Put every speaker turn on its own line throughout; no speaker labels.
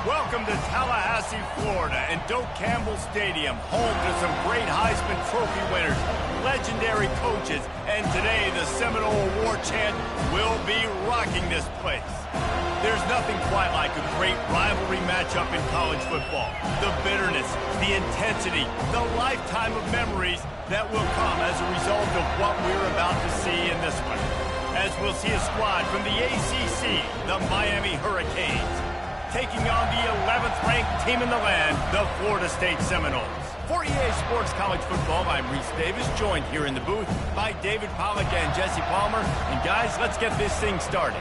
Welcome to Tallahassee, Florida, and Doak Campbell Stadium, home to some great Heisman Trophy winners, legendary coaches, and today the Seminole War Chant will be rocking this place. There's nothing quite like a great rivalry matchup in college football. The bitterness, the intensity, the lifetime of memories that will come as a result of what we're about to see in this one. As we'll see a squad from the ACC, the Miami Hurricanes, taking on the 11th ranked team in the land, the Florida State Seminoles. For EA Sports College Football, I'm Reese Davis, joined here in the booth by David Pollack and Jesse Palmer. And guys, let's get this thing started.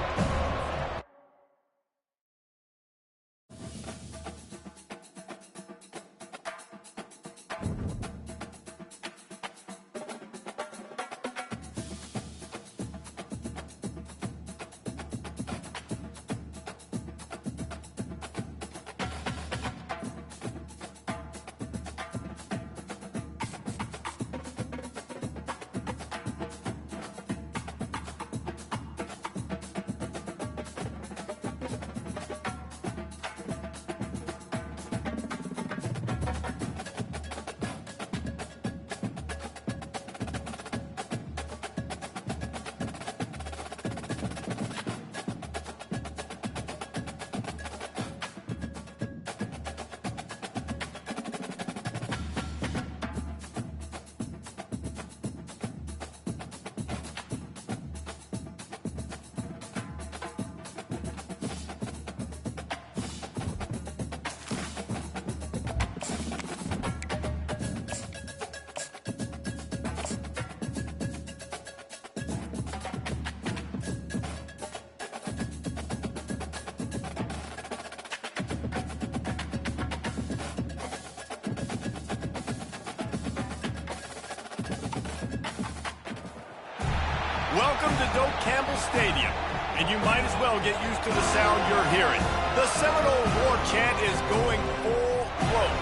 Welcome to Doak Campbell Stadium, and you might as well get used to the sound you're hearing. The Seminole War Chant is going full throat.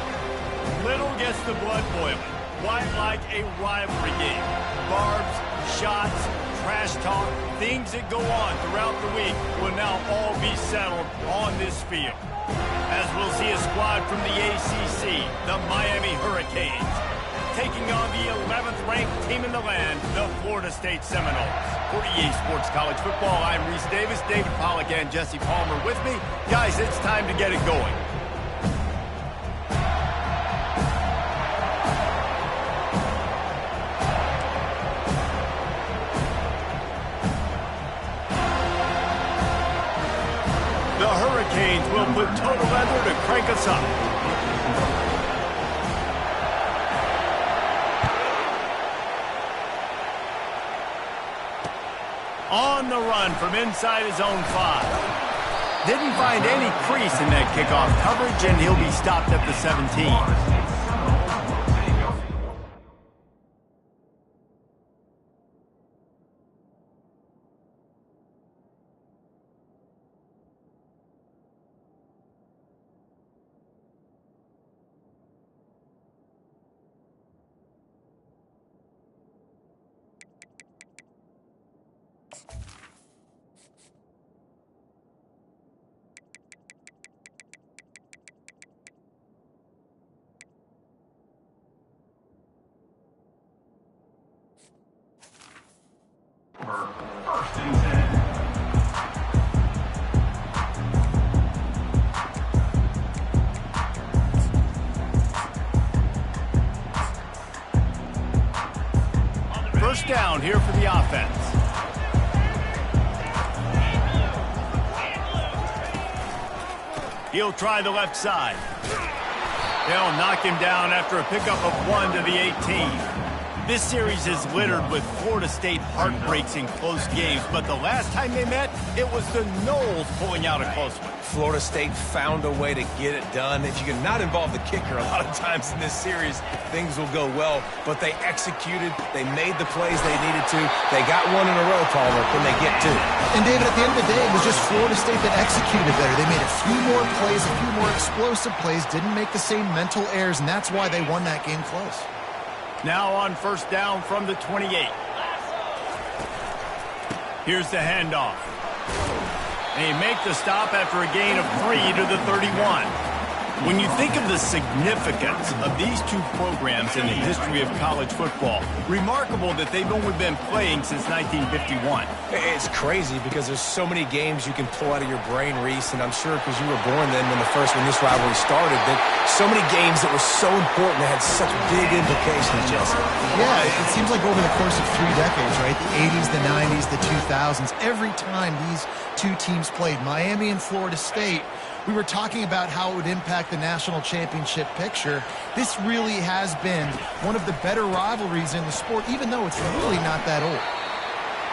Little gets the blood boiling, quite like a rivalry game. Barbs, shots, trash talk, things that go on throughout the week will now all be settled on this field. As we'll see a squad from the ACC, the Miami Hurricanes, taking on the 11th ranked team in the land, the Florida State Seminoles. For EA Sports College Football, I'm Reese Davis, David Pollack and Jesse Palmer with me. Guys, it's time to get it going. The Hurricanes will put total leather to crank us up. On the run from inside his own 5. Didn't find any crease in that kickoff coverage, and he'll be stopped at the 17.
First and 10.
First down here for the offense. He'll try the left side. They'll knock him down after a pickup of 1 to the 18. This series is littered with Florida State heartbreaks in close games, but the last time they met, it was the Noles pulling out a close one.
Florida State found a way to get it done. If you can not involve the kicker a lot of times in this series, things will go well. But they executed. They made the plays they needed to. They got one in a row, Palmer, when they get two.
And, David, at the end of the day, it was just Florida State that executed better. They made a few more plays, a few more explosive plays, didn't make the same mental errors, and that's why they won that game close.
Now on first down from the 28. Here's the handoff. They make the stop after a gain of 3 to the 31. When you think of the significance of these two programs in the history of college football, remarkable that they've only been playing since 1951.
It's crazy because there's so many games you can pull out of your brain, Reese, and I'm sure because you were born then when this rivalry started, that so many games that were so important that had such big implications, Jesse.
Yeah, it seems like over the course of 3 decades, right? The 80s, the 90s, the 2000s, every time these two teams played, Miami and Florida State, we were talking about how it would impact the national championship picture. This really has been one of the better rivalries in the sport, even though it's really not that old.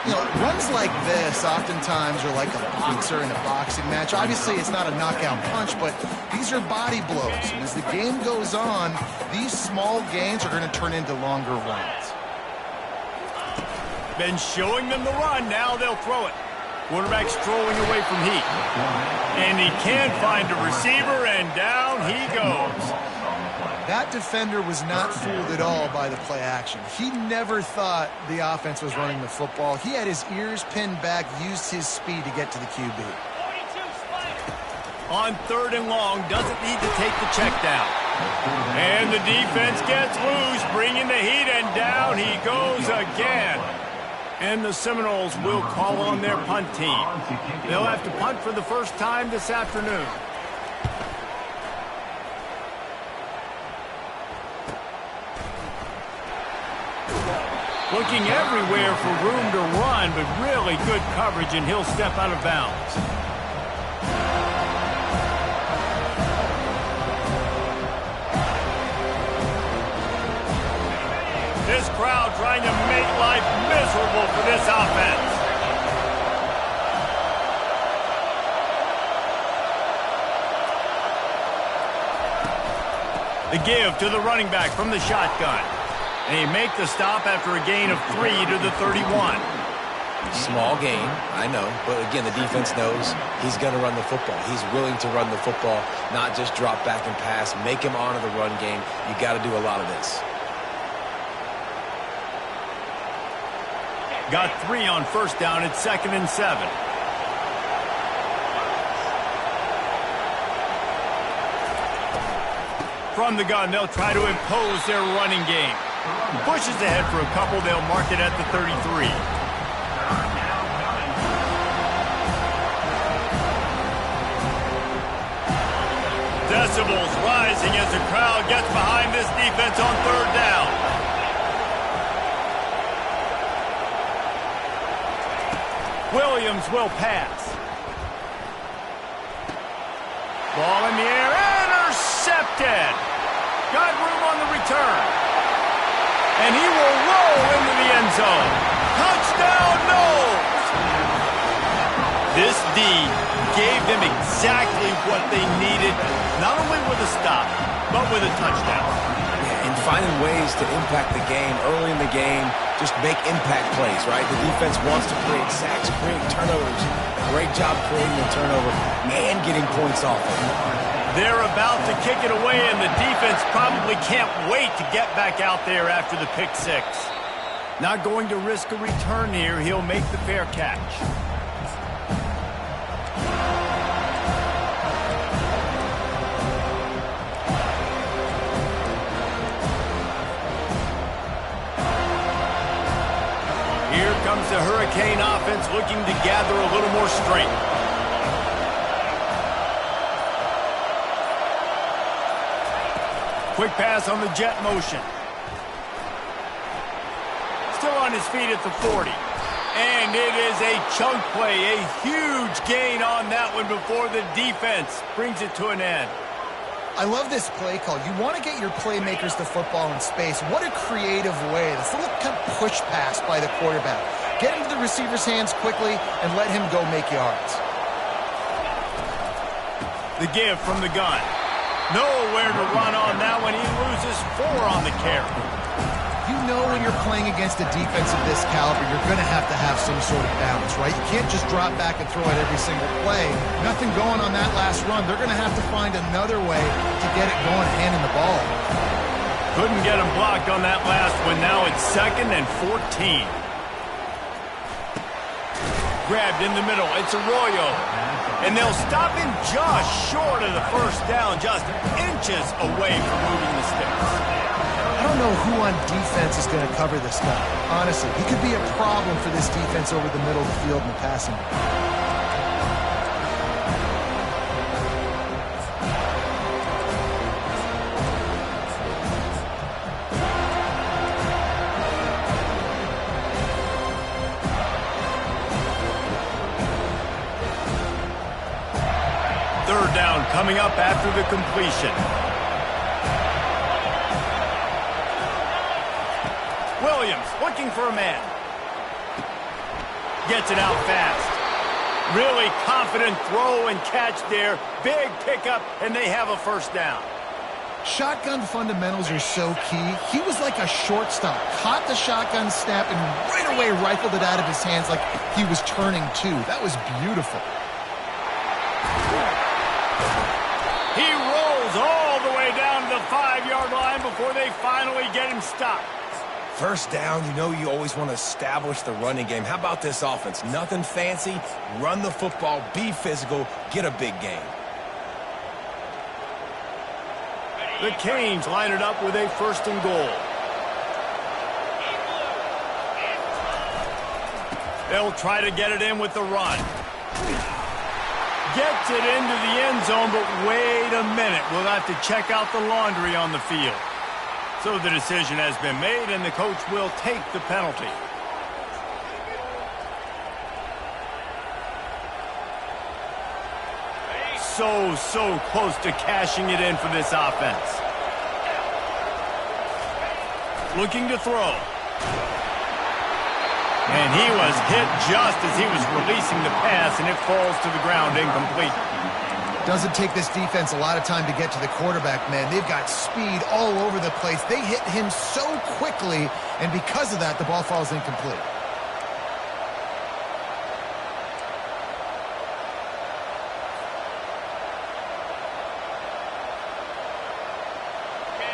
You know, runs like this oftentimes are like a boxer in a boxing match. Obviously, it's not a knockout punch, but these are body blows. And as the game goes on, these small gains are going to turn into longer runs.
Been showing them the run. Now they'll throw it. Quarterback strolling away from heat. And he can't find a receiver, and down he goes.
That defender was not fooled at all by the play action. He never thought the offense was running the football. He had his ears pinned back, used his speed to get to the QB.
On 3rd and long, doesn't need to take the check down. And the defense gets loose, bringing the heat, and down he goes again. And the Seminoles will call on their punt team. They'll have to punt for the first time this afternoon. Looking everywhere for room to run, but really good coverage, and he'll step out of bounds. This crowd trying to make life miserable for this offense. The give to the running back from the shotgun. They make the stop after a gain of 3 to the 31.
Small gain, I know, but again, the defense knows he's going to run the football. He's willing to run the football, not just drop back and pass, make him honor the run game. You got to do a lot of this.
Got 3 on 1st down at 2nd and 7. From the gun, they'll try to impose their running game. Pushes ahead for a couple. They'll mark it at the 33. Decibels rising as the crowd gets behind this defense on 3rd down. Williams will pass. Ball in the air, intercepted. Got room on the return. And he will roll into the end zone. Touchdown, Noles! This D gave them exactly what they needed, not only with a stop, but with a touchdown.
And finding ways to impact the game early in the game, just make impact plays, right? The defense wants to create sacks, create turnovers. Great job creating a turnover and getting points off of it.
They're about to kick it away, and the defense probably can't wait to get back out there after the pick 6. Not going to risk a return here. He'll make the fair catch. Here comes the Hurricane offense looking to gather a little more strength. Quick pass on the jet motion. Still on his feet at the 40. And it is a chunk play, a huge gain on that one before the defense brings it to an end.
I love this play call. You want to get your playmakers the football in space. What a creative way. This little kind of push pass by the quarterback. Get into the receiver's hands quickly and let him go make yards.
The give from the gun. Nowhere to run on that one. He loses 4 on the carry.
You know when you're playing against a defense of this caliber, you're going to have some sort of balance, right? You can't just drop back and throw it every single play. Nothing going on that last run. They're going to have to find another way to get it going, handing the ball.
Couldn't get him blocked on that last one. Now it's 2nd and 14. Grabbed in the middle. It's Arroyo. And they'll stop him just short of the first down, just inches away from moving the sticks.
I don't know who on defense is going to cover this guy. Honestly, he could be a problem for this defense over the middle of the field in the passing game.
Third down coming up after the completion. Williams looking for a man. Gets it out fast. Really confident throw and catch there. Big pickup, and they have a first down.
Shotgun fundamentals are so key. He was like a shortstop. Caught the shotgun snap and right away rifled it out of his hands like he was turning two. That was beautiful.
He rolls all the way down to the 5-yard line before they finally get him stopped.
First down, you know you always want to establish the running game. How about this offense? Nothing fancy. Run the football, be physical, get a big gain.
The Canes line it up with a first and goal. They'll try to get it in with the run. Gets it into the end zone, but wait a minute. We'll have to check out the laundry on the field. So the decision has been made, and the coach will take the penalty. So close to cashing it in for this offense. Looking to throw. And he was hit just as he was releasing the pass, and it falls to the ground incomplete.
Doesn't take this defense a lot of time to get to the quarterback, man. They've got speed all over the place. They hit him so quickly, and because of that, the ball falls incomplete.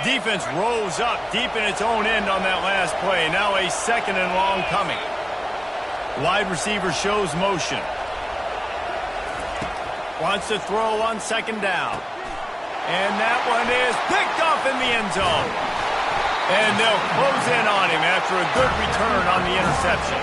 Defense rose up deep in its own end on that last play. Now a second and long coming. Wide receiver shows motion. Wants to throw on second down. And that one is picked off in the end zone. And they'll close in on him after a good return on the interception.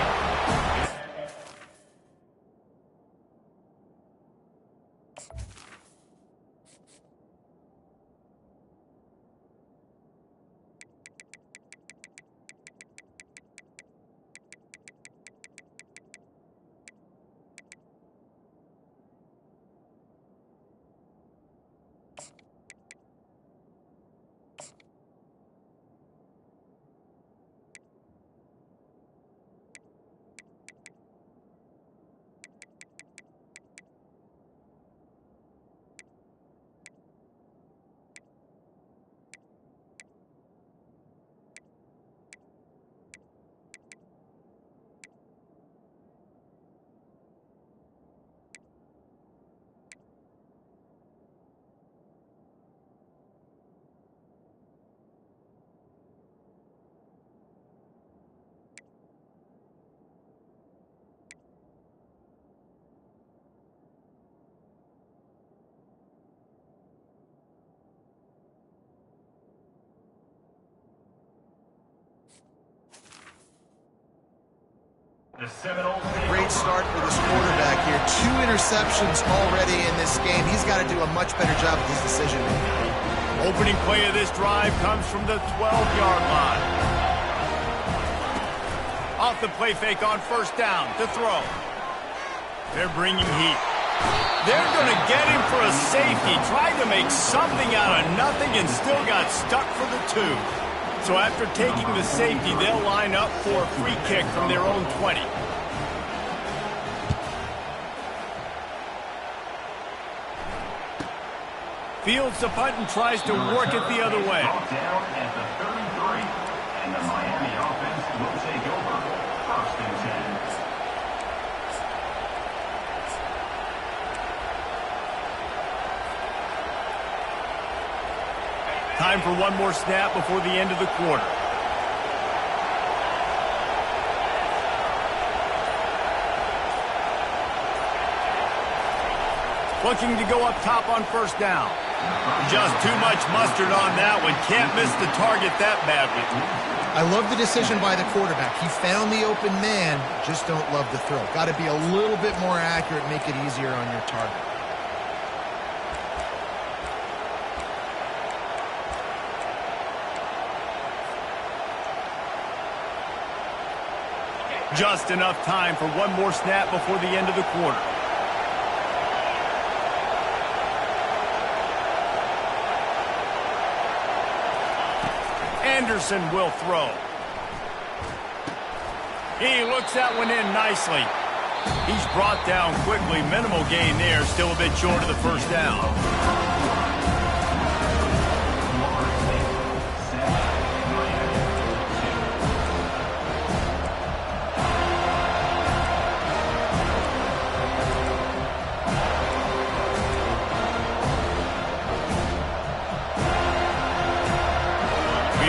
Great start for this quarterback here. 2 interceptions already in this game. He's got to do a much better job with his decision-making.
Opening play of this drive comes from the 12-yard line. Off the play fake on first down to throw. They're bringing heat. They're going to get him for a safety. Tried to make something out of nothing and still got stuck for the 2. So after taking the safety, they'll line up for a free kick from their own 20. Fields the punt and tries to work it the other way.
Down at the 33, and the Miami offense will take over. First and 10.
Time for one more snap before the end of the quarter. Looking to go up top on first down. Just too much mustard on that one. Can't miss the target that badly.
I love the decision by the quarterback. He found the open man, just don't love the throw. Got to be a little bit more accurate, make it easier on your target.
Just enough time for one more snap before the end of the quarter. Anderson will throw. He looks that one in nicely. He's brought down quickly. Minimal gain there. Still a bit short of the first down.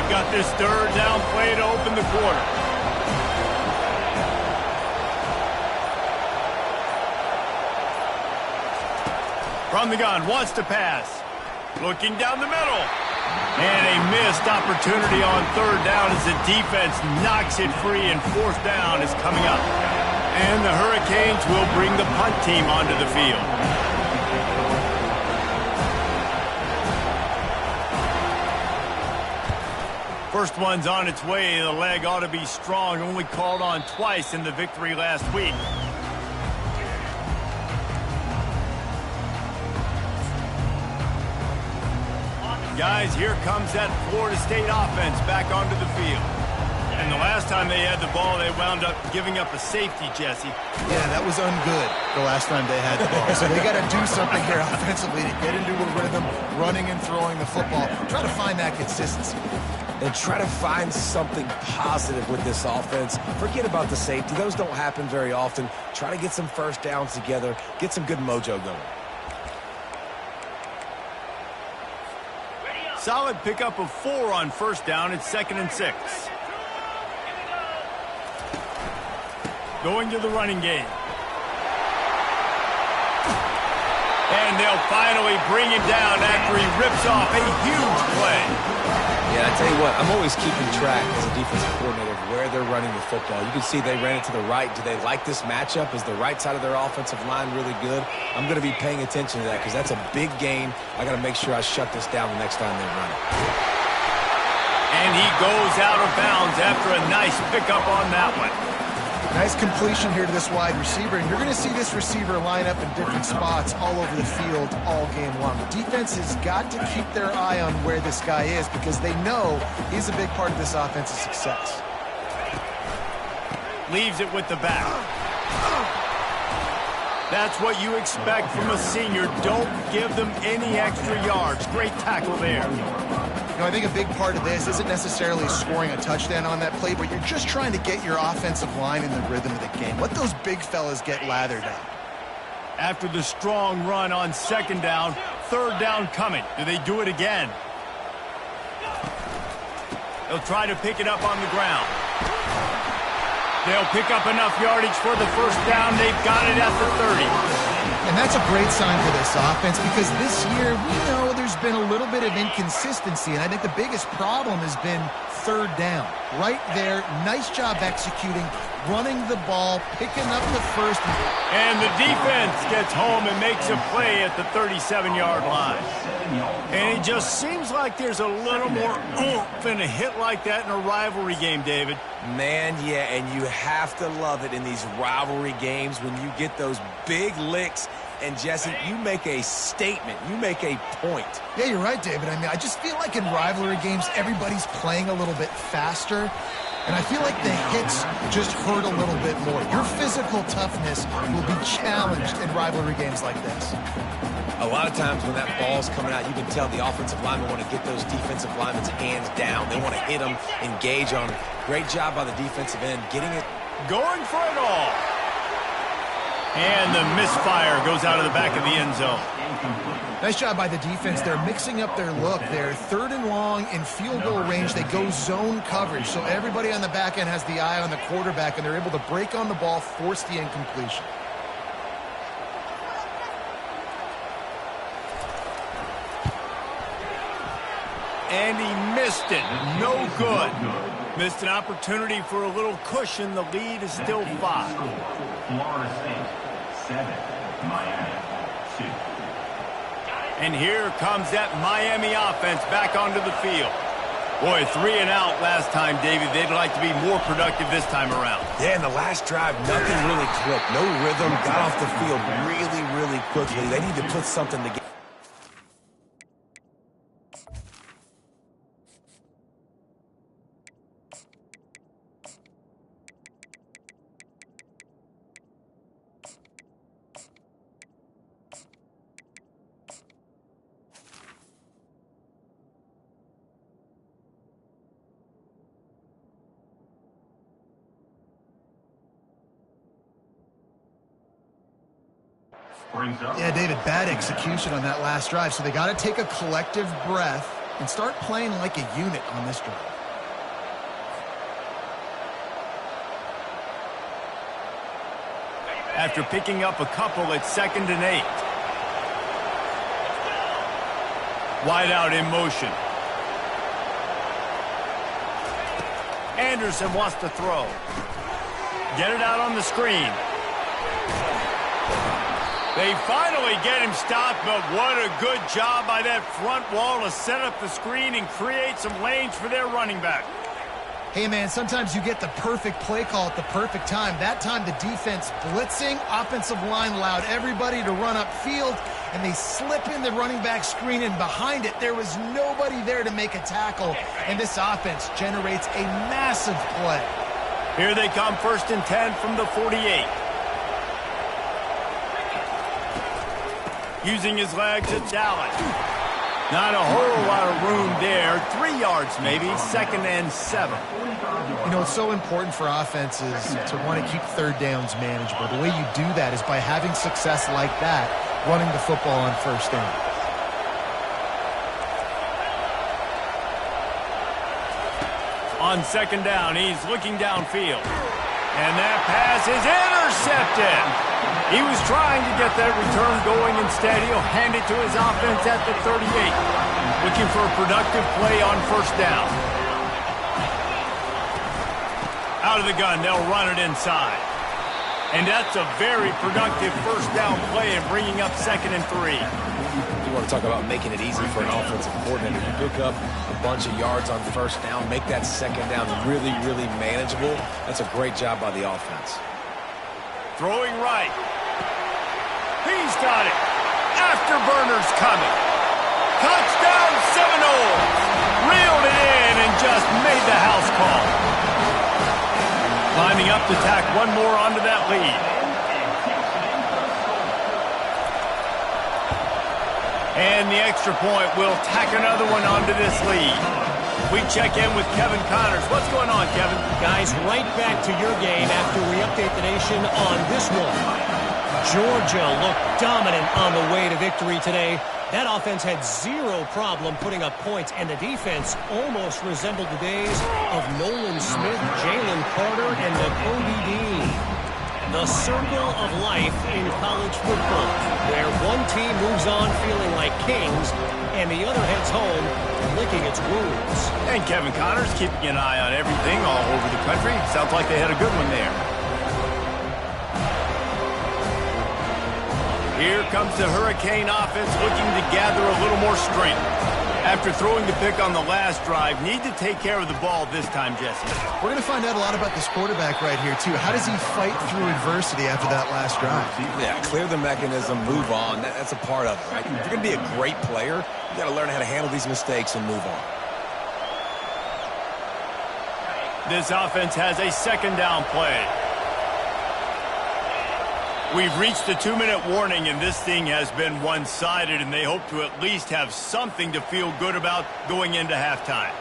Got this third down play to open the quarter. From the gun, wants to pass. Looking down the middle. And a missed opportunity on third down as the defense knocks it free, and fourth down is coming up. And the Hurricanes will bring the punt team onto the field. First one's on its way. The leg ought to be strong. Only called on twice in the victory last week. Guys, here comes that Florida State offense back onto the field. And the last time they had the ball, they wound up giving up a safety, Jesse.
Yeah, that was ungood the last time they had the ball. So they got to do something here offensively to get into a rhythm, running and throwing the football. Try to find that consistency.
And try to find something positive with this offense. Forget about the safety. Those don't happen very often. Try to get some first downs together. Get some good mojo going.
Solid pickup of 4 on first down. It's 2nd and 6. Going to the running game. And they'll finally bring him down after he rips off a huge play.
Yeah, I tell you what, I'm always keeping track as a defensive coordinator of where they're running the football. You can see they ran it to the right. Do they like this matchup? Is the right side of their offensive line really good? I'm going to be paying attention to that because that's a big game. I got to make sure I shut this down the next time they run it.
And he goes out of bounds after a nice pickup on that one.
Nice completion here to this wide receiver, and you're going to see this receiver line up in different spots all over the field all game long. The defense has got to keep their eye on where this guy is because they know he's a big part of this offense's success.
Leaves it with the back. That's what you expect from a senior. Don't give them any extra yards. Great tackle there.
You know, I think a big part of this isn't necessarily scoring a touchdown on that play, but you're just trying to get your offensive line in the rhythm of the game. Let those big fellas get lathered up.
After the strong run on 2nd down, 3rd down coming. Do they do it again? They'll try to pick it up on the ground. They'll pick up enough yardage for the first down. They've got it at the 30.
And that's a great sign for this offense because this year we know there's been a little bit of inconsistency, and I think the biggest problem has been 3rd down. Right there, nice job executing, running the ball, picking up the first.
And the defense gets home and makes a play at the 37-yard line. And it just seems like there's a little more oomph in a hit like that in a rivalry game, David.
Man, yeah, and you have to love it in these rivalry games when you get those big licks. And, Jesse, you make a statement. You make a point.
Yeah, you're right, David. I mean, I just feel like in rivalry games, everybody's playing a little bit faster. And I feel like the hits just hurt a little bit more. Your physical toughness will be challenged in rivalry games like this.
A lot of times when that ball's coming out, you can tell the offensive linemen want to get those defensive linemen's hands down. They want to hit them, engage on them. Great job by the defensive end, getting it.
Going for it all. And the misfire goes out of the back of the end zone.
Nice job by the defense. They're mixing up their look. They're 3rd and long in field goal range. They go zone coverage. So everybody on the back end has the eye on the quarterback, and they're able to break on the ball, force the incompletion.
and he missed it. No good. Missed an opportunity for a little cushion. The lead is still 5.
Florida State 7, Miami 2.
And here comes that Miami offense back onto the field. Boy, 3 and out last time, David. They'd like to be more productive this time around.
Yeah, in the last drive, nothing really clicked. No rhythm, got off the field really, really quickly. They need to put something together.
Yeah, David, bad execution on that last drive, so they got to take a collective breath and start playing like a unit on this drive.
After picking up a couple, it's 2nd and 8. Wide out in motion. Anderson wants to throw. Get it out on the screen. They finally get him stopped, but what a good job by that front wall to set up the screen and create some lanes for their running back.
Hey, man, sometimes you get the perfect play call at the perfect time. That time the defense blitzing, offensive line allowed everybody to run upfield, and they slip in the running back screen, and behind it there was nobody there to make a tackle, and this offense generates a massive play.
Here they come, 1st and 10 from the 48. Using his legs, it's Allen. Not a whole lot of room there. 3 yards maybe, 2nd and 7.
You know, it's so important for offenses to want to keep 3rd downs manageable. The way you do that is by having success like that, running the football on 1st down.
On 2nd down, he's looking downfield. And that pass is intercepted. He was trying to get that return going. Instead, he'll hand it to his offense at the 38. Looking for a productive play on 1st down. Out of the gun, they'll run it inside. And that's a very productive 1st down play and bringing up 2nd and 3.
You want to talk about making it easy for an offensive coordinator to pick up a bunch of yards on 1st down, make that 2nd down really, really manageable. That's a great job by the offense.
Throwing right. He's got it. Afterburner's coming. Touchdown Seminoles. Reeled it in and just made the house call. Lining up to tack one more onto that lead. And the extra point will tack another one onto this lead. We check in with Kevin Connors. What's going on, Kevin?
Guys, right back to your game after we update the nation on this one. Georgia looked dominant on the way to victory today. That offense had 0 problem putting up points, and the defense almost resembled the days of Nolan Smith, Jalen Carter, and Nakobe Dean. The circle of life in college football, where one team moves on feeling like kings, and the other heads home licking its wounds.
And Kevin Connors keeping an eye on everything all over the country. Sounds like they had a good one there. Here comes the Hurricane offense looking to gather a little more strength. After throwing the pick on the last drive, need to take care of the ball this time, Jesse.
We're going to find out a lot about this quarterback right here, too. How does he fight through adversity after that last drive?
Yeah, clear the mechanism, move on. That's a part of it, right? If you're going to be a great player, you got to learn how to handle these mistakes and move on.
This offense has a 2nd down play. We've reached the 2-minute warning, and this thing has been one-sided, and they hope to at least have something to feel good about going into halftime.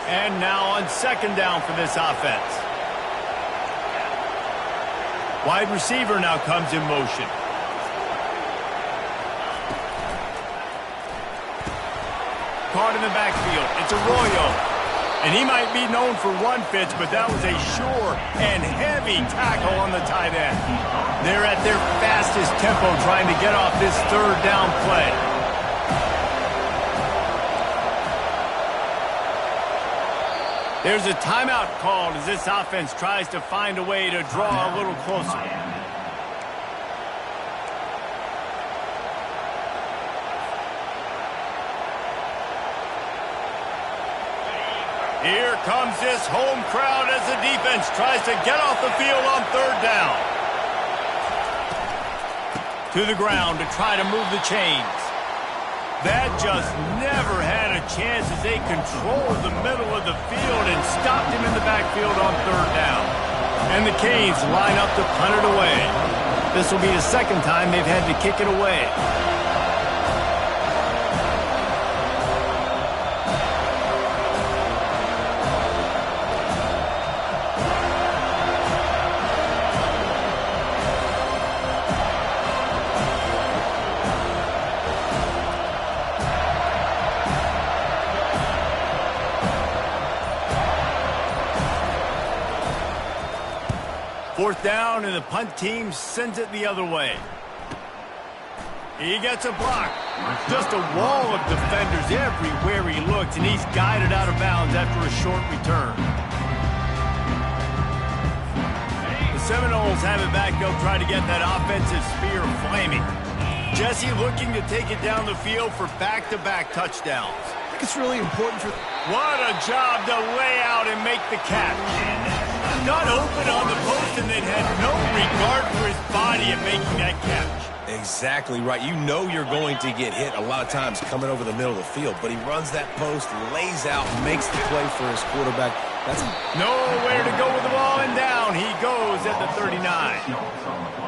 And now on 2nd down for this offense. Wide receiver now comes in motion. Caught in the backfield. It's Arroyo. And he might be known for run fits, but that was a sure and heavy tackle on the tight end. They're at their fastest tempo trying to get off this 3rd down play. There's a timeout called as this offense tries to find a way to draw a little closer. Here comes this home crowd as the defense tries to get off the field on third down. To the ground to try to move the chains. That just never had a chance as they controlled the middle of the field and stopped him in the backfield on third down. And the Canes line up to punt it away. This will be the second time they've had to kick it away. Fourth down, and the punt team sends it the other way. He gets a block. Just a wall of defenders everywhere he looks, and he's guided out of bounds after a short return. The Seminoles have it back. They'll try to get that offensive spear flaming. Jesse looking to take it down the field for back-to-back touchdowns.
I think it's really important for...
What a job to lay out and make the catch. Got open on the post and then had no regard for his body in making that catch.
Exactly right. You know you're going to get hit a lot of times coming over the middle of the field, but he runs that post, lays out, makes the play for his quarterback. That's
nowhere to go with the ball, and down he goes at the 39.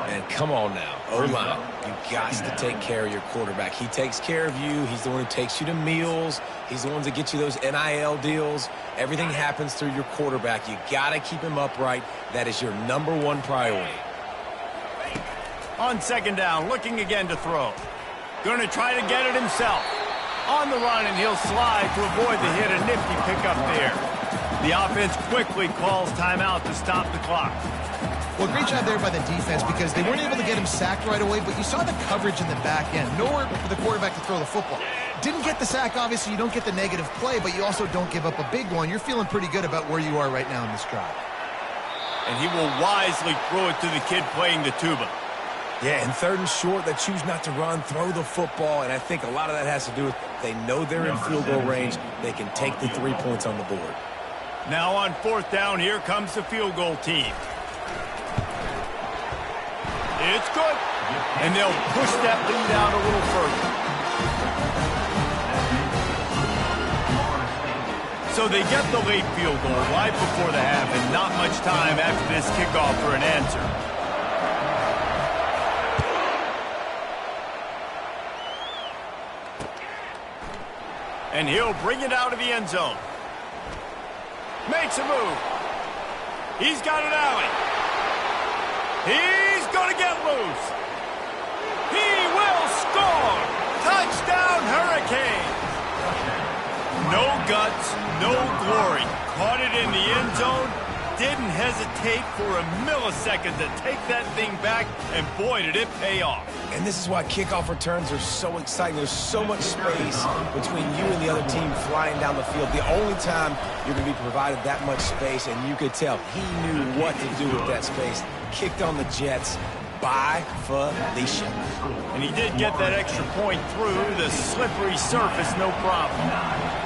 And come on now, O-line, you got to take care of your quarterback. He takes care of you. He's the one who takes you to meals. He's the one that gets you those NIL deals. Everything happens through your quarterback. You got to keep him upright. That is your #1 priority.
On second down, looking again to throw. Going to try to get it himself. On the run, and he'll slide to avoid the hit. A nifty pickup there. The offense quickly calls timeout to stop the clock.
Well, great job there by the defense because they weren't able to get him sacked right away, but you saw the coverage in the back end. Nowhere for the quarterback to throw the football. Didn't get the sack, obviously. You don't get the negative play, but you also don't give up a big one. You're feeling pretty good about where you are right now in this drive.
And he will wisely throw it to the kid playing the tuba.
Yeah, and third and short, they choose not to run, throw the football, and I think a lot of that has to do with they know they're in field goal range. They can take the 3 points on the board.
Now on fourth down, here comes the field goal team. It's good. And they'll push that lead out a little further. So they get the late field goal right before the half, and not much time after this kickoff for an answer. And he'll bring it out of the end zone. Makes a move. He's got an alley. He's going to get loose. He will score. Touchdown, Hurricanes. No guts, no glory. Caught it in the end zone. Didn't hesitate for a millisecond to take that thing back, and boy, did it pay off.
And this is why kickoff returns are so exciting. There's so much space between you and the other team flying down the field. The only time you're going to be provided that much space, and you could tell he knew what to do with that space. Kicked on the Jets by Felicia.
And he did get that extra point through the slippery surface, no problem.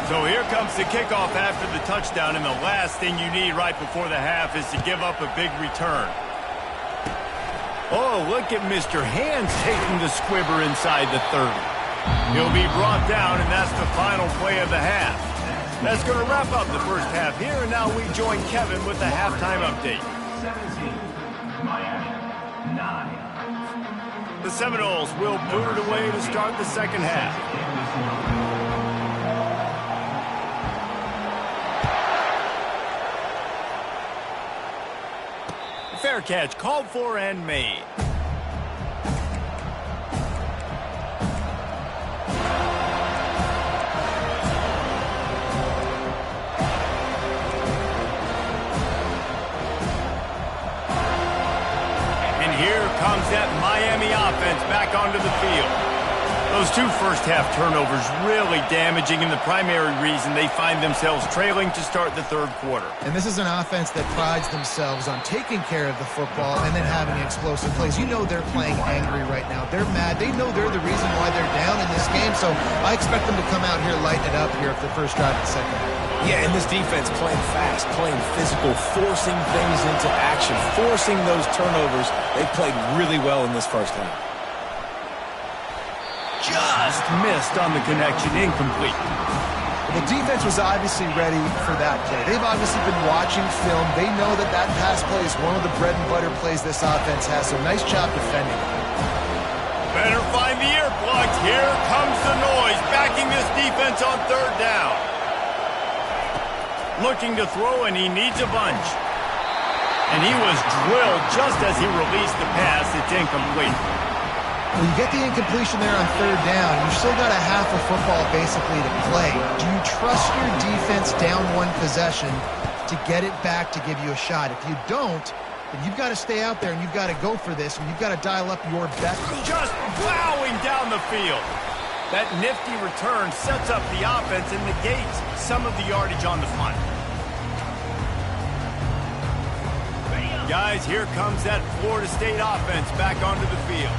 So here comes the kickoff after the touchdown, and the last thing you need right before the half is to give up a big return. Oh, look at Mr. Hands taking the squibber inside the 30. He'll be brought down, and that's the final play of the half. That's going to wrap up the first half here, and now we join Kevin with the halftime update.
17, Miami, 9.
The Seminoles will boot it away to start the second half. Fair catch called for and made. And here comes that Miami offense back onto the field. Those two first-half turnovers really damaging, and the primary reason they find themselves trailing to start the third quarter.
And this is an offense that prides themselves on taking care of the football and then having explosive plays. You know they're playing angry right now. They're mad. They know they're the reason why they're down in this game, so I expect them to come out here, lighten it up here for the first drive of the second half.
Yeah, and this defense playing fast, playing physical, forcing things into action, forcing those turnovers. They played really well in this first half.
Just missed on the connection, incomplete.
The defense was obviously ready for that play. They've obviously been watching film. They know that that pass play is one of the bread and butter plays this offense has, so nice job defending.
Better find the earplugs. Here comes the noise, backing this defense on third down. Looking to throw, and he needs a bunch. And he was drilled just as he released the pass. It's incomplete.
When you get the incompletion there on third down, you've still got a half of football basically to play. Do you trust your defense down one possession to get it back to give you a shot? If you don't, then you've got to stay out there and you've got to go for this and you've got to dial up your best.
Just plowing down the field. That nifty return sets up the offense and negates some of the yardage on the punt. Guys, here comes that Florida State offense back onto the field.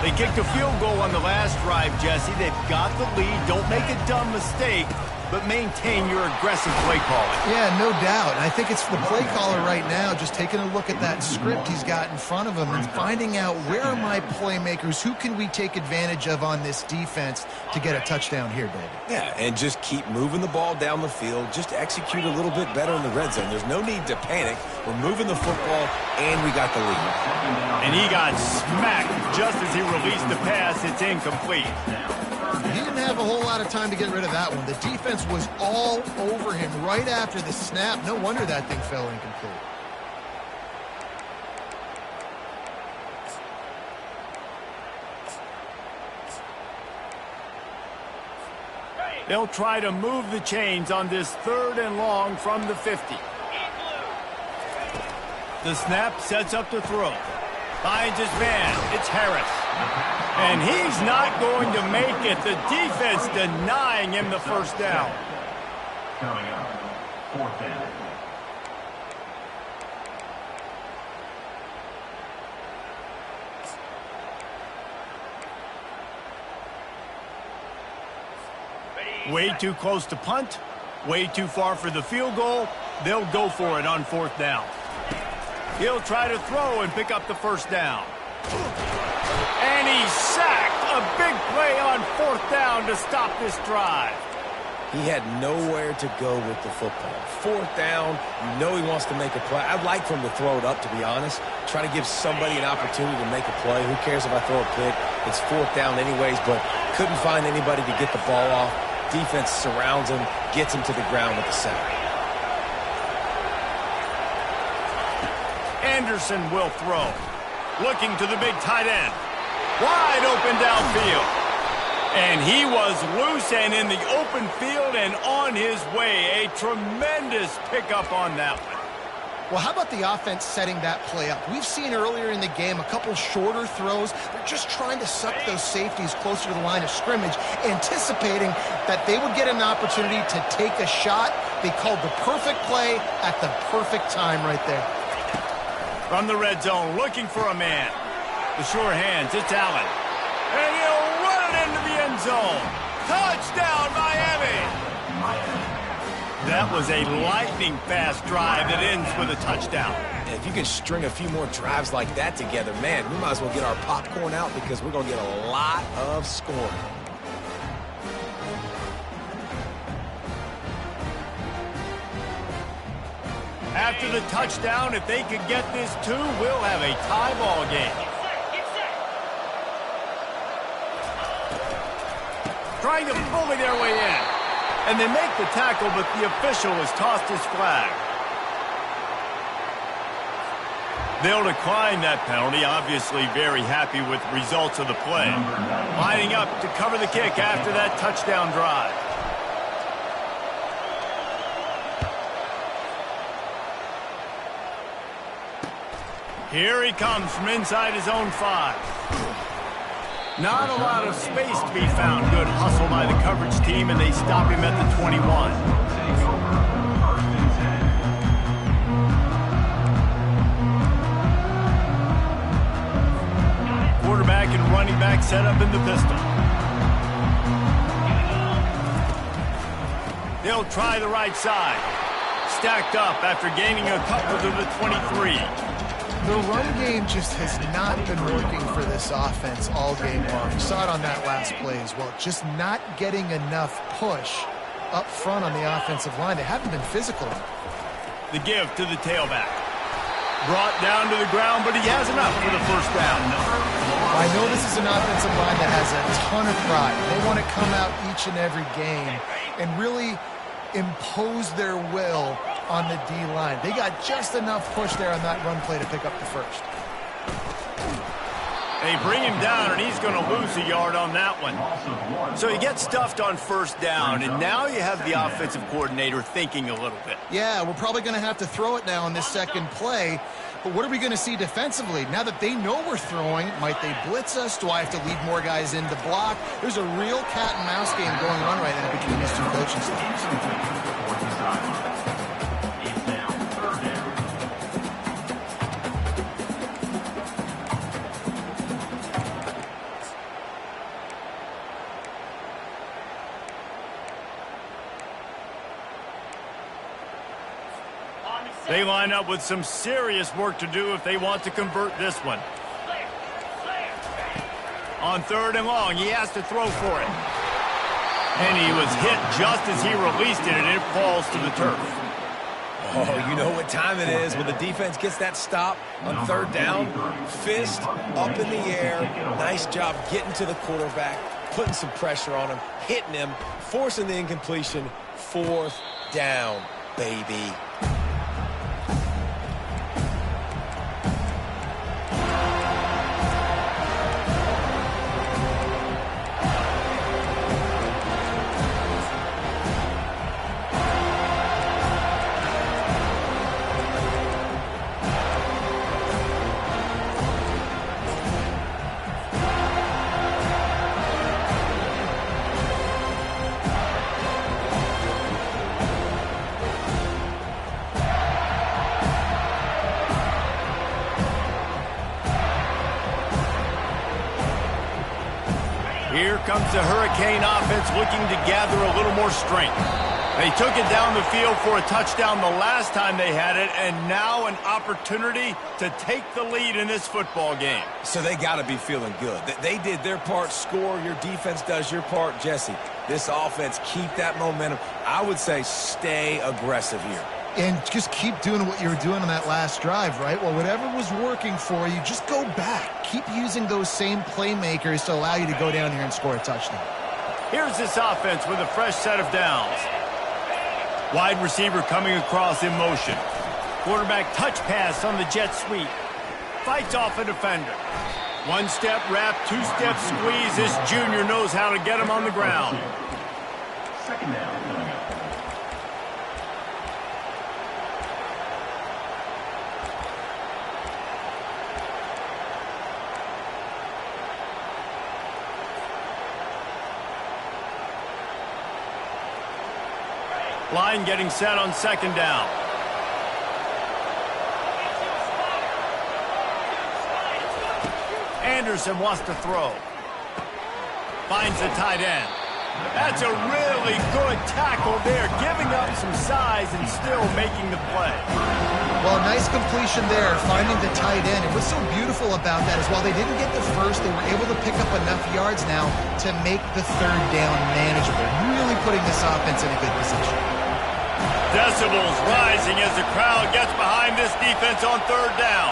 They kicked a field goal on the last drive, Jesse. They've got the lead. Don't make a dumb mistake, but maintain your aggressive play calling.
Yeah, no doubt. And I think it's the play caller right now just taking a look at that script he's got in front of him and finding out where are my playmakers, who can we take advantage of on this defense to get a touchdown here, David.
Yeah, and just keep moving the ball down the field. Just execute a little bit better in the red zone. There's no need to panic. We're moving the football, and we got the lead.
And he got smacked just as he released the pass. It's incomplete.
He didn't have a whole lot of time to get rid of that one. The defense was all over him right after the snap. No wonder that thing fell incomplete.
They'll try to move the chains on this third and long from the 50. The snap sets up the throw. Finds his man. It's Harris. And he's not going to make it. The defense denying him the first down.
Coming up, fourth down.
Way too close to punt. Way too far for the field goal. They'll go for it on fourth down. He'll try to throw and pick up the first down. And he's sacked. A big play on fourth down to stop this drive.
He had nowhere to go with the football. Fourth down, you know he wants to make a play. I'd like for him to throw it up, to be honest. Try to give somebody an opportunity to make a play. Who cares if I throw a pick? It's fourth down anyways, but couldn't find anybody to get the ball off. Defense surrounds him, gets him to the ground with the sack.
Anderson will throw. Looking to the big tight end. Wide open downfield. And he was loose and in the open field and on his way. A tremendous pickup on that one.
Well, how about the offense setting that play up? We've seen earlier in the game a couple shorter throws. They're just trying to suck those safeties closer to the line of scrimmage, anticipating that they would get an opportunity to take a shot. They called the perfect play at the perfect time right there.
From the red zone, looking for a man. The sure hands, it's Allen. And he'll run it into the end zone. Touchdown, Miami! That was a lightning-fast drive that ends with a touchdown.
If you can string a few more drives like that together, man, we might as well get our popcorn out because we're going to get a lot of scoring.
After the touchdown, if they could get this too, we'll have a tie ball game. Trying to bully their way in. And they make the tackle, but the official has tossed his flag. They'll decline that penalty, obviously very happy with the results of the play. Lining up to cover the kick after that touchdown drive. Here he comes from inside his own 5. Not a lot of space to be found. Good hustle by the coverage team, and they stop him at the 21. Quarterback and running back set up in the pistol. They'll try the right side. Stacked up after gaining a couple to the 23.
The run game just has not been working for this offense all game long. You saw it on that last play as well. Just not getting enough push up front on the offensive line. They haven't been physical.
The give to the tailback. Brought down to the ground, but he has enough for the first down.
I know this is an offensive line that has a ton of pride. They want to come out each and every game and really impose their will on the D-line. They got just enough push there on that run play to pick up the first.
They bring him down, and he's going to lose a yard on that one. So he gets stuffed on first down, and now you have the offensive coordinator thinking a little bit.
Yeah, we're probably going to have to throw it now on this second play. But what are we going to see defensively? Now that they know we're throwing, might they blitz us? Do I have to lead more guys in to block? There's a real cat and mouse game going on right now between these two coaching staffs.
They line up with some serious work to do if they want to convert this one. On third and long, he has to throw for it. And he was hit just as he released it, and it falls to the turf.
Oh, you know what time it is when the defense gets that stop on third down. Fist up in the air. Nice job getting to the quarterback, putting some pressure on him, hitting him, forcing the incompletion. Fourth down, baby.
Here comes the Hurricane offense looking to gather a little more strength. They took it down the field for a touchdown the last time they had it, and now an opportunity to take the lead in this football game.
So they got to be feeling good. They did their part, score. Your defense does your part. Jesse, this offense, keep that momentum. I would say stay aggressive here.
And just keep doing what you were doing on that last drive, right? Well, whatever was working for you, just go back. Keep using those same playmakers to allow you to go down here and score a touchdown.
Here's this offense with a fresh set of downs. Wide receiver coming across in motion. Quarterback touch pass on the jet sweep. Fights off a defender. One-step wrap, two-step squeeze. This junior knows how to get him on the ground.
Second down.
Line getting set on second down. Anderson wants to throw. Finds the tight end. That's a really good tackle there, giving up some size and still making the play.
Well, nice completion there, finding the tight end. And what's so beautiful about that is while they didn't get the first, they were able to pick up enough yards now to make the third down manageable, really putting this offense in a good position.
Decibels rising as the crowd gets behind this defense on third down.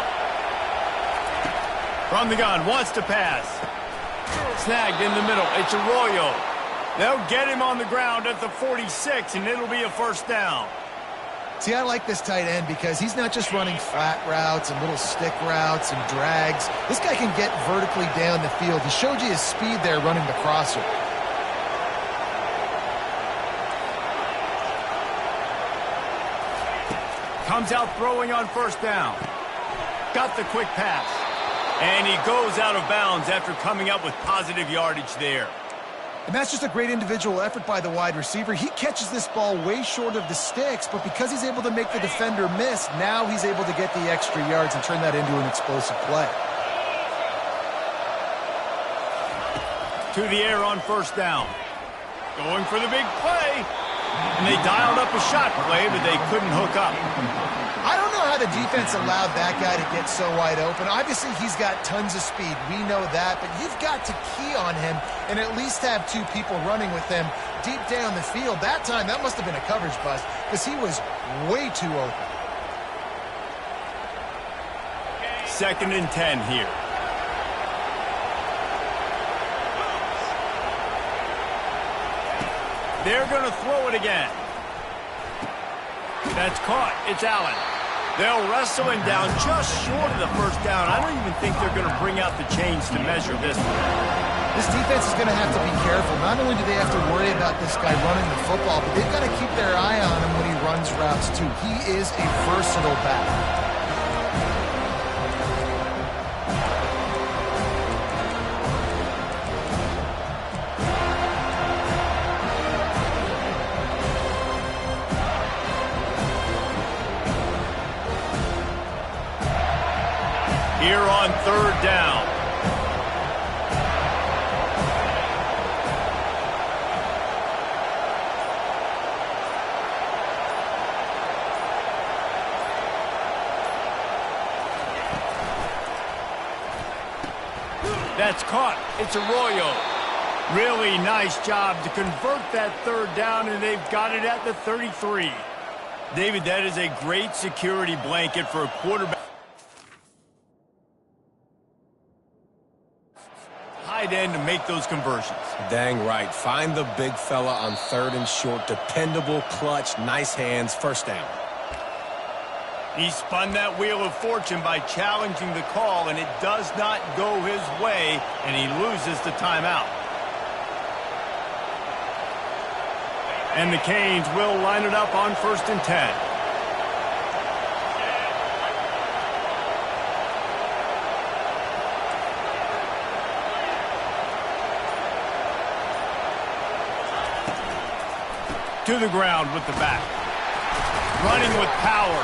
From the gun, wants to pass. Snagged in the middle. It's Arroyo. They'll get him on the ground at the 46, and it'll be a first down.
See, I like this tight end because he's not just running flat routes and little stick routes and drags. This guy can get vertically down the field. He showed you his speed there running the crosser.
Comes out throwing on first down. Got the quick pass. And he goes out of bounds after coming up with positive yardage there.
And that's just a great individual effort by the wide receiver. He catches this ball way short of the sticks, but because he's able to make the defender miss, now he's able to get the extra yards and turn that into an explosive play.
To the air on first down. Going for the big play. And they dialed up a shot play, but they couldn't hook up.
I don't know how the defense allowed that guy to get so wide open. Obviously, he's got tons of speed. We know that, but you've got to key on him and at least have two people running with him deep down the field. That time, that must have been a coverage bust because he was way too open.
2nd and 10 here. They're going to throw it again. That's caught. It's Allen. They'll wrestle him down just short of the first down. I don't even think they're going to bring out the chains to measure this one.
This defense is going to have to be careful. Not only do they have to worry about this guy running the football, but they've got to keep their eye on him when he runs routes too. He is a versatile back.
Here on 3rd down. That's caught. It's Arroyo. Really nice job to convert that 3rd down, and they've got it at the 33. David, that is a great security blanket for a quarterback. End to make those conversions.
Dang right. Find the big fella on 3rd and short. Dependable, clutch, nice hands, first down.
He spun that wheel of fortune by challenging the call, and it does not go his way, and he loses the timeout. And the Canes will line it up on 1st and 10. To the ground with the back. Running with power.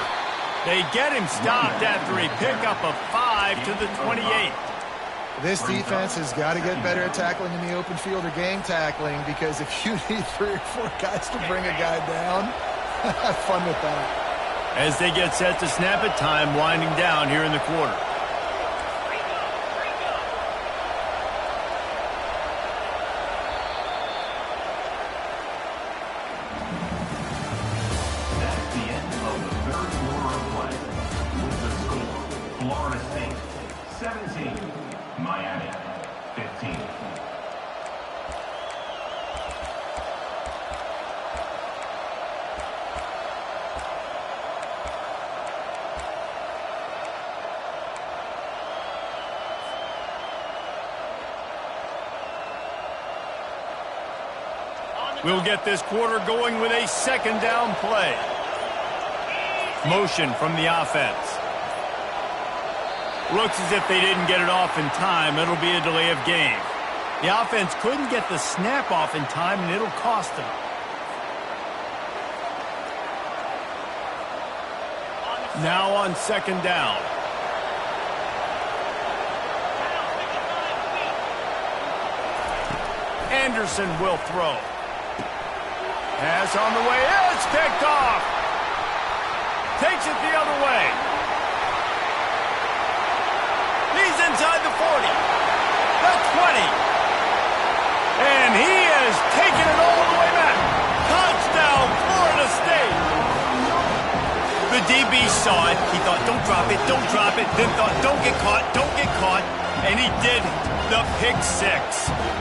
They get him stopped after a pickup of 5 to the 28.
This defense has got to get better at tackling in the open field or gang tackling, because if you need 3 or 4 guys to bring a guy down, have fun with that.
As they get set to snap it, time winding down here in the quarter. We'll get this quarter going with a 2nd down play. Motion from the offense. Looks as if they didn't get it off in time. It'll be a delay of game. The offense couldn't get the snap off in time, and it'll cost them. Now on 2nd down. Anderson will throw. Pass on the way. It's picked off. Takes it the other way. He's inside the 40. The 20. And he has taken it all the way back. Touchdown, Florida State. The DB saw it. He thought, don't drop it, don't drop it. Then thought, don't get caught, don't get caught. And he did the pick 6.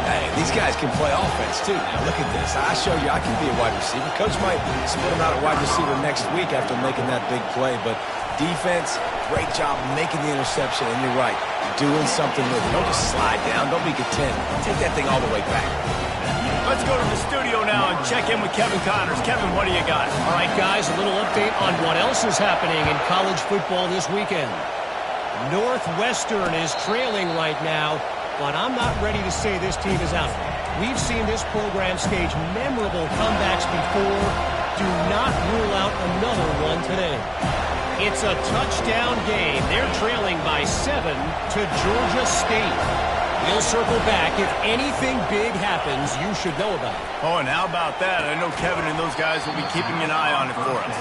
Hey, these guys can play offense, too. Now, look at this. I showed you I can be a wide receiver. Coach might split him out at wide receiver next week after making that big play. But defense, great job making the interception. And you're right, doing something with it. Don't just slide down. Don't be content. Take that thing all the way back.
Let's go to the studio now and check in with Kevin Connors. Kevin, what do you got?
All right, guys, a little update on what else is happening in college football this weekend. Northwestern is trailing right now, but I'm not ready to say this team is out. We've seen this program stage memorable comebacks before. Do not rule out another one today. It's a touchdown game. They're trailing by 7 to Georgia State. We'll circle back. If anything big happens, you should know about it.
Oh, and how about that? I know Kevin and those guys will be keeping an eye on it for us.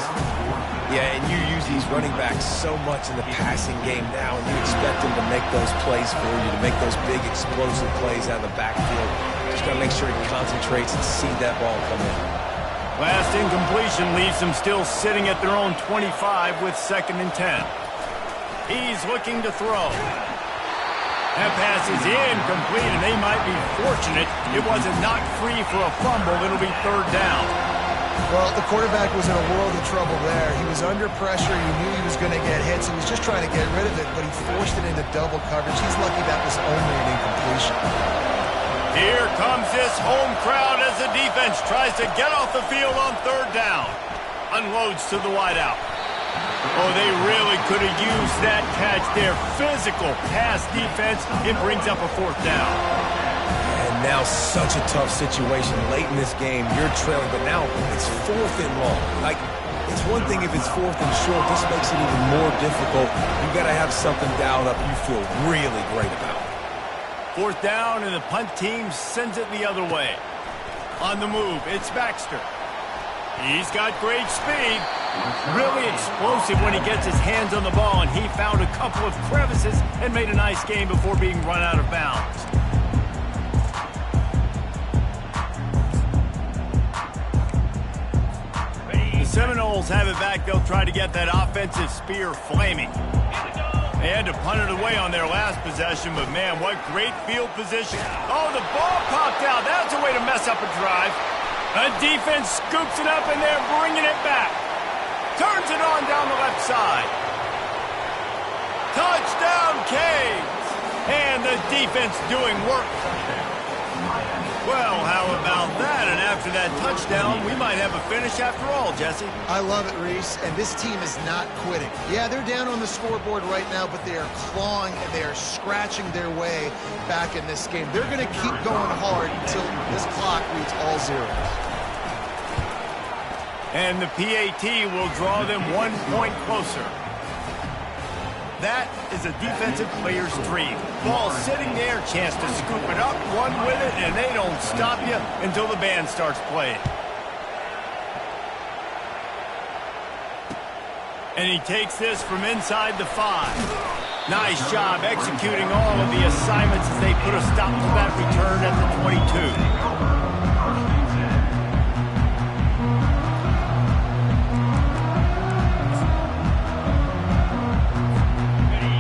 Yeah, and you use these running backs so much in the passing game now, and you expect them to make those plays for you, to make those big explosive plays out of the backfield. Just got to make sure he concentrates and see that ball come in.
Last incompletion leaves them still sitting at their own 25 with 2nd and 10. He's looking to throw. That pass is incomplete, and they might be fortunate it wasn't knocked free for a fumble. It'll be 3rd down.
Well, the quarterback was in a world of trouble there. He was under pressure. He knew he was going to get hit, so he was just trying to get rid of it, but he forced it into double coverage. He's lucky that was only an incompletion.
Here comes this home crowd as the defense tries to get off the field on 3rd down. Unloads to the wideout. Oh, they really could have used that catch there. Physical pass defense. It brings up a 4th down.
And now such a tough situation late in this game. You're trailing, but now it's 4th and long. Like, it's one thing if it's 4th and short. This makes it even more difficult. You got to have something dialed up you feel really great about.
4th down, and the punt team sends it the other way. On the move, it's Baxter. He's got great speed. Really explosive when he gets his hands on the ball, and he found a couple of crevices and made a nice game before being run out of bounds. The Seminoles have it back. They'll try to get that offensive spear flaming. They had to punt it away on their last possession, but man, what great field position. Oh, the ball popped out. That's a way to mess up a drive. The defense scoops it up, and they're bringing it back. Turns it on down the left side. Touchdown, Canes! And the defense doing work. Well, how about that? And after that touchdown, we might have a finish after all, Jesse.
I love it, Reese, and this team is not quitting. Yeah, they're down on the scoreboard right now, but they are clawing and they are scratching their way back in this game. They're going to keep going hard until this clock reads all zeros.
And the PAT will draw them 1 point closer. That is a defensive player's dream. Ball sitting there, chance to scoop it up, run with it, and they don't stop you until the band starts playing. And he takes this from inside the 5. Nice job executing all of the assignments as they put a stop to that return at the 22.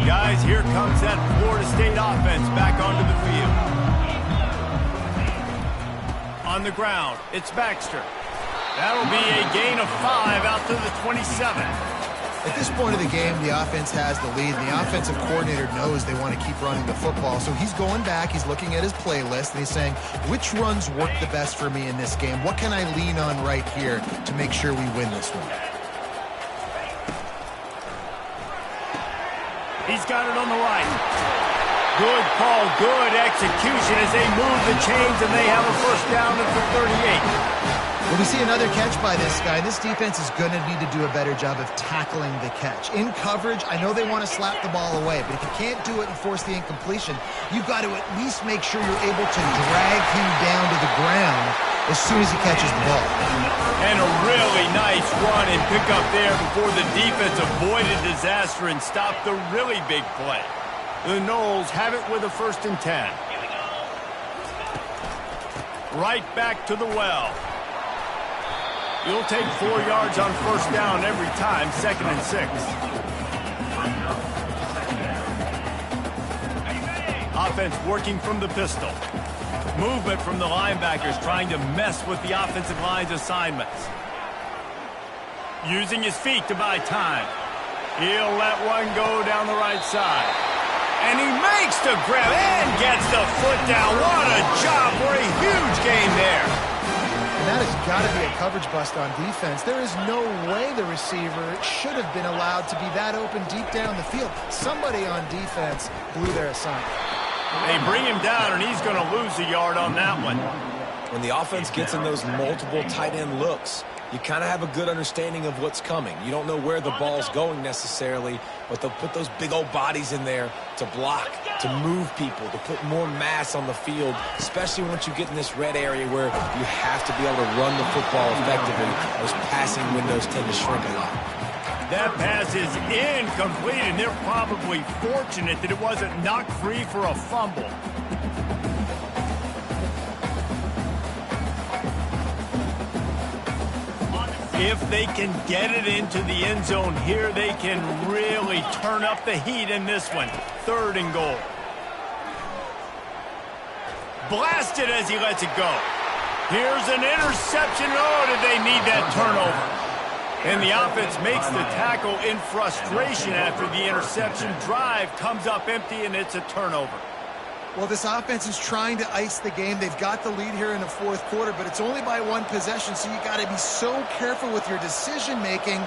Guys, here comes that Florida State offense back onto the field. On the ground, it's Baxter. That'll be a gain of 5 out to the 27.
At this point of the game, the offense has the lead, and the offensive coordinator knows they want to keep running the football. So he's going back, he's looking at his playlist, and he's saying, which runs work the best for me in this game? What can I lean on right here to make sure we win this one?
He's got it on the right. Good call, good execution as they move the chains, and they have a 1st down at the 38.
Well, we see another catch by this guy. This defense is going to need to do a better job of tackling the catch. In coverage, I know they want to slap the ball away, but if you can't do it and force the incompletion, you've got to at least make sure you're able to drag him down to the ground as soon as he catches the ball.
And a really nice run and pick up there before the defense avoided disaster and stopped the really big play. The Noles have it with a 1st and 10. Right back to the well. You'll take 4 yards on 1st down every time, 2nd and 6. Offense working from the pistol. Movement from the linebackers trying to mess with the offensive line's assignments. Using his feet to buy time. He'll let one go down the right side. And he makes the grab and gets the foot down. What a job for a huge gain there.
that has got to be a coverage bust on defense. There is no way the receiver should have been allowed to be that open deep down the field. Somebody on defense blew their assignment.
They bring him down, and he's going to lose a yard on that one.
When the offense gets in those multiple tight end looks, you kind of have a good understanding of what's coming. You don't know where the ball's going necessarily, but they'll put those big old bodies in there to block, to move people, to put more mass on the field, especially once you get in this red area where you have to be able to run the football effectively. Those passing windows tend to shrink a lot.
That pass is incomplete, and they're probably fortunate that it wasn't knocked free for a fumble. If they can get it into the end zone here, they can really turn up the heat in this one. 3rd and goal. Blasted as he lets it go. Here's an interception. Oh, did they need that turnover? And the offense makes the tackle in frustration after the interception. Drive comes up empty, and it's a turnover.
Well, this offense is trying to ice the game. They've got the lead here in the 4th quarter, but it's only by 1 possession, so you got to be so careful with your decision-making,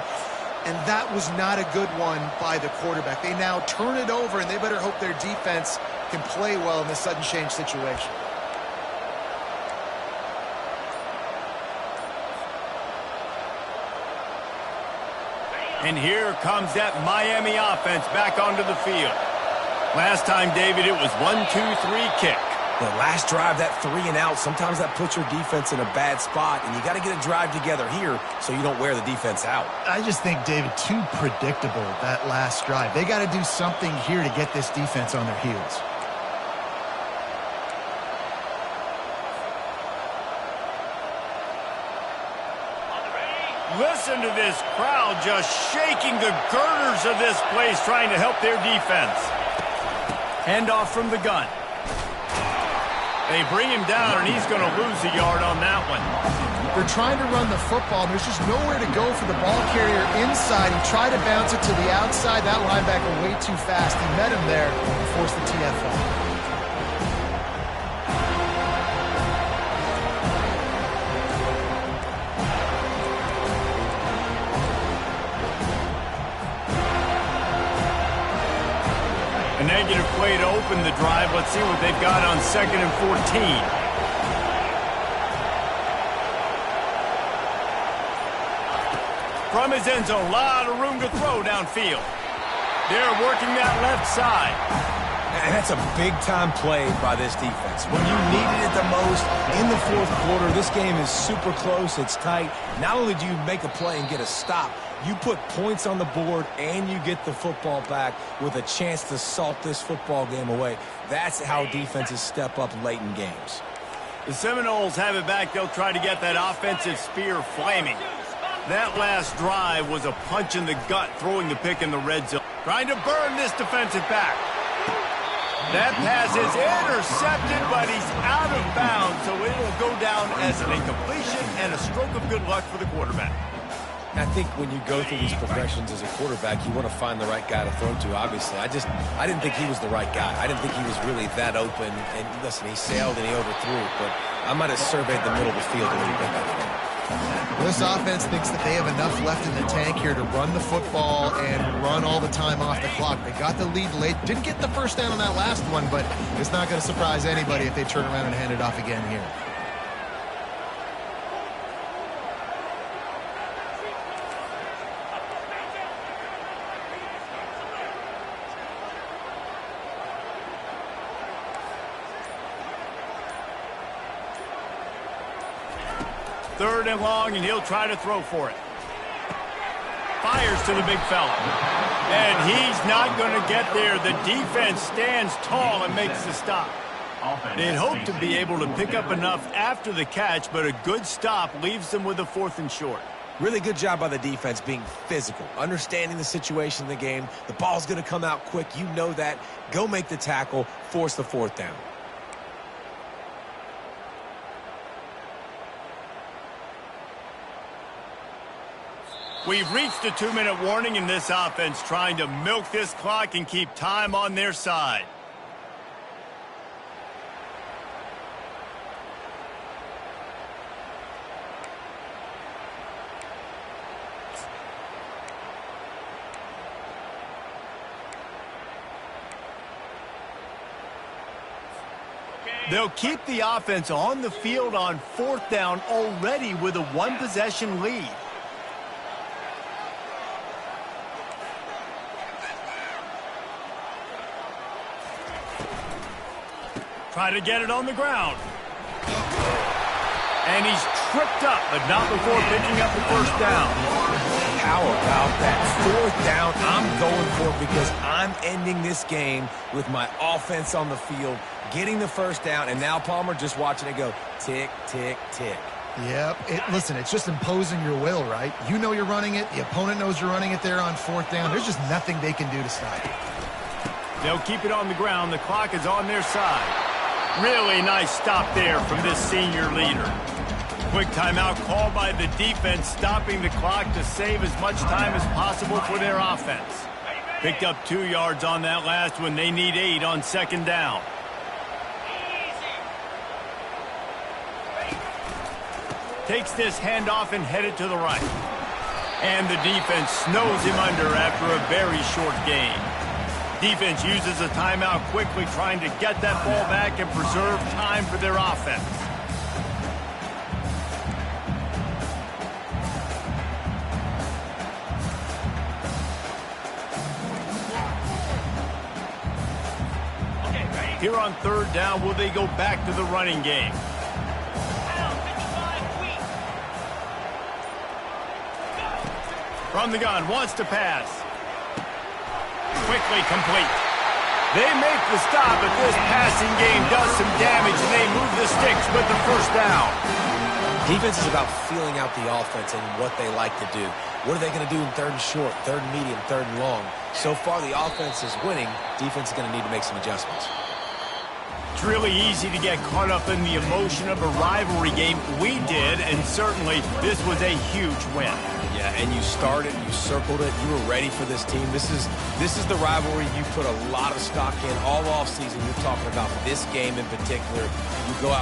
and that was not a good one by the quarterback. They now turn it over, and they better hope their defense can play well in this sudden change situation.
And here comes that Miami offense back onto the field. Last time, David, it was 1-2-3 kick.
The last drive, that 3 and out, sometimes that puts your defense in a bad spot, and you got to get a drive together here so you don't wear the defense out.
I just think, David, too predictable, that last drive. They got to do something here to get this defense on their heels.
Listen to this crowd just shaking the girders of this place, trying to help their defense. Handoff from the gun. They bring him down, and he's going to lose a yard on that one.
They're trying to run the football, and there's just nowhere to go for the ball carrier inside. He tried to bounce it to the outside. That linebacker way too fast. He met him there and forced the TFL.
A negative play to open the drive. Let's see what they've got on 2nd and 14. From his end zone, a lot of room to throw downfield. They're working that left side.
And that's a big-time play by this defense. When you needed it the most in the 4th quarter, this game is super close, it's tight. Not only do you make a play and get a stop, you put points on the board and you get the football back with a chance to salt this football game away. That's how defenses step up late in games.
The Seminoles have it back. They'll try to get that offensive spear flaming. That last drive was a punch in the gut, throwing the pick in the red zone. Trying to burn this defensive back. That pass is intercepted, but he's out of bounds, so it'll go down as an incompletion and a stroke of good luck for the quarterback.
I think when you go through these progressions as a quarterback, you want to find the right guy to throw to, obviously. I didn't think he was the right guy. I didn't think he was really that open. And listen, he sailed and he overthrew it, but I might have surveyed the middle of the field a little bit better.
Well, this offense thinks that they have enough left in the tank here to run the football and run all the time off the clock. They got the lead late. Didn't get the first down on that last one, but it's not going to surprise anybody if they turn around and hand it off again here.
Third and long, and he'll try to throw for it. Fires to the big fella. And he's not going to get there. The defense stands tall and makes the stop. They'd hope to be able to pick up enough after the catch, but a good stop leaves them with a 4th and short.
Really good job by the defense being physical, understanding the situation in the game. The ball's going to come out quick. You know that. Go make the tackle, force the 4th down.
We've reached a 2-minute warning in this offense, trying to milk this clock and keep time on their side. They'll keep the offense on the field on 4th down already with a one-possession lead. Try to get it on the ground. And he's tripped up, but not before picking up the first down.
How about that 4th down? I'm going for it because I'm ending this game with my offense on the field, getting the first down, and now, Palmer, just watching it go tick, tick, tick.
Yep. Listen, it's just imposing your will, right? You know you're running it. The opponent knows you're running it there on 4th down. There's just nothing they can do to stop it.
They'll keep it on the ground. The clock is on their side. Really nice stop there from this senior leader. Quick timeout called by the defense, stopping the clock to save as much time as possible for their offense. Picked up 2 yards on that last one. They need 8 on 2nd down. Takes this handoff and headed to the right. And the defense snows him under after a very short gain. Defense uses a timeout quickly, trying to get that ball back and preserve time for their offense. Here on 3rd down, will they go back to the running game? From the gun, wants to pass. Quickly complete. They make the stop, but this passing game does some damage, and they move the sticks with the first down.
Defense is about feeling out the offense and what they like to do. What are they going to do in 3rd and short, 3rd and medium, 3rd and long? So far, the offense is winning. Defense is going to need to make some adjustments.
It's really easy to get caught up in the emotion of a rivalry game. We did, and certainly this was a huge win.
Yeah, and you started, you circled it, you were ready for this team. This is the rivalry you put a lot of stock in all offseason. You're talking about this game in particular. You go out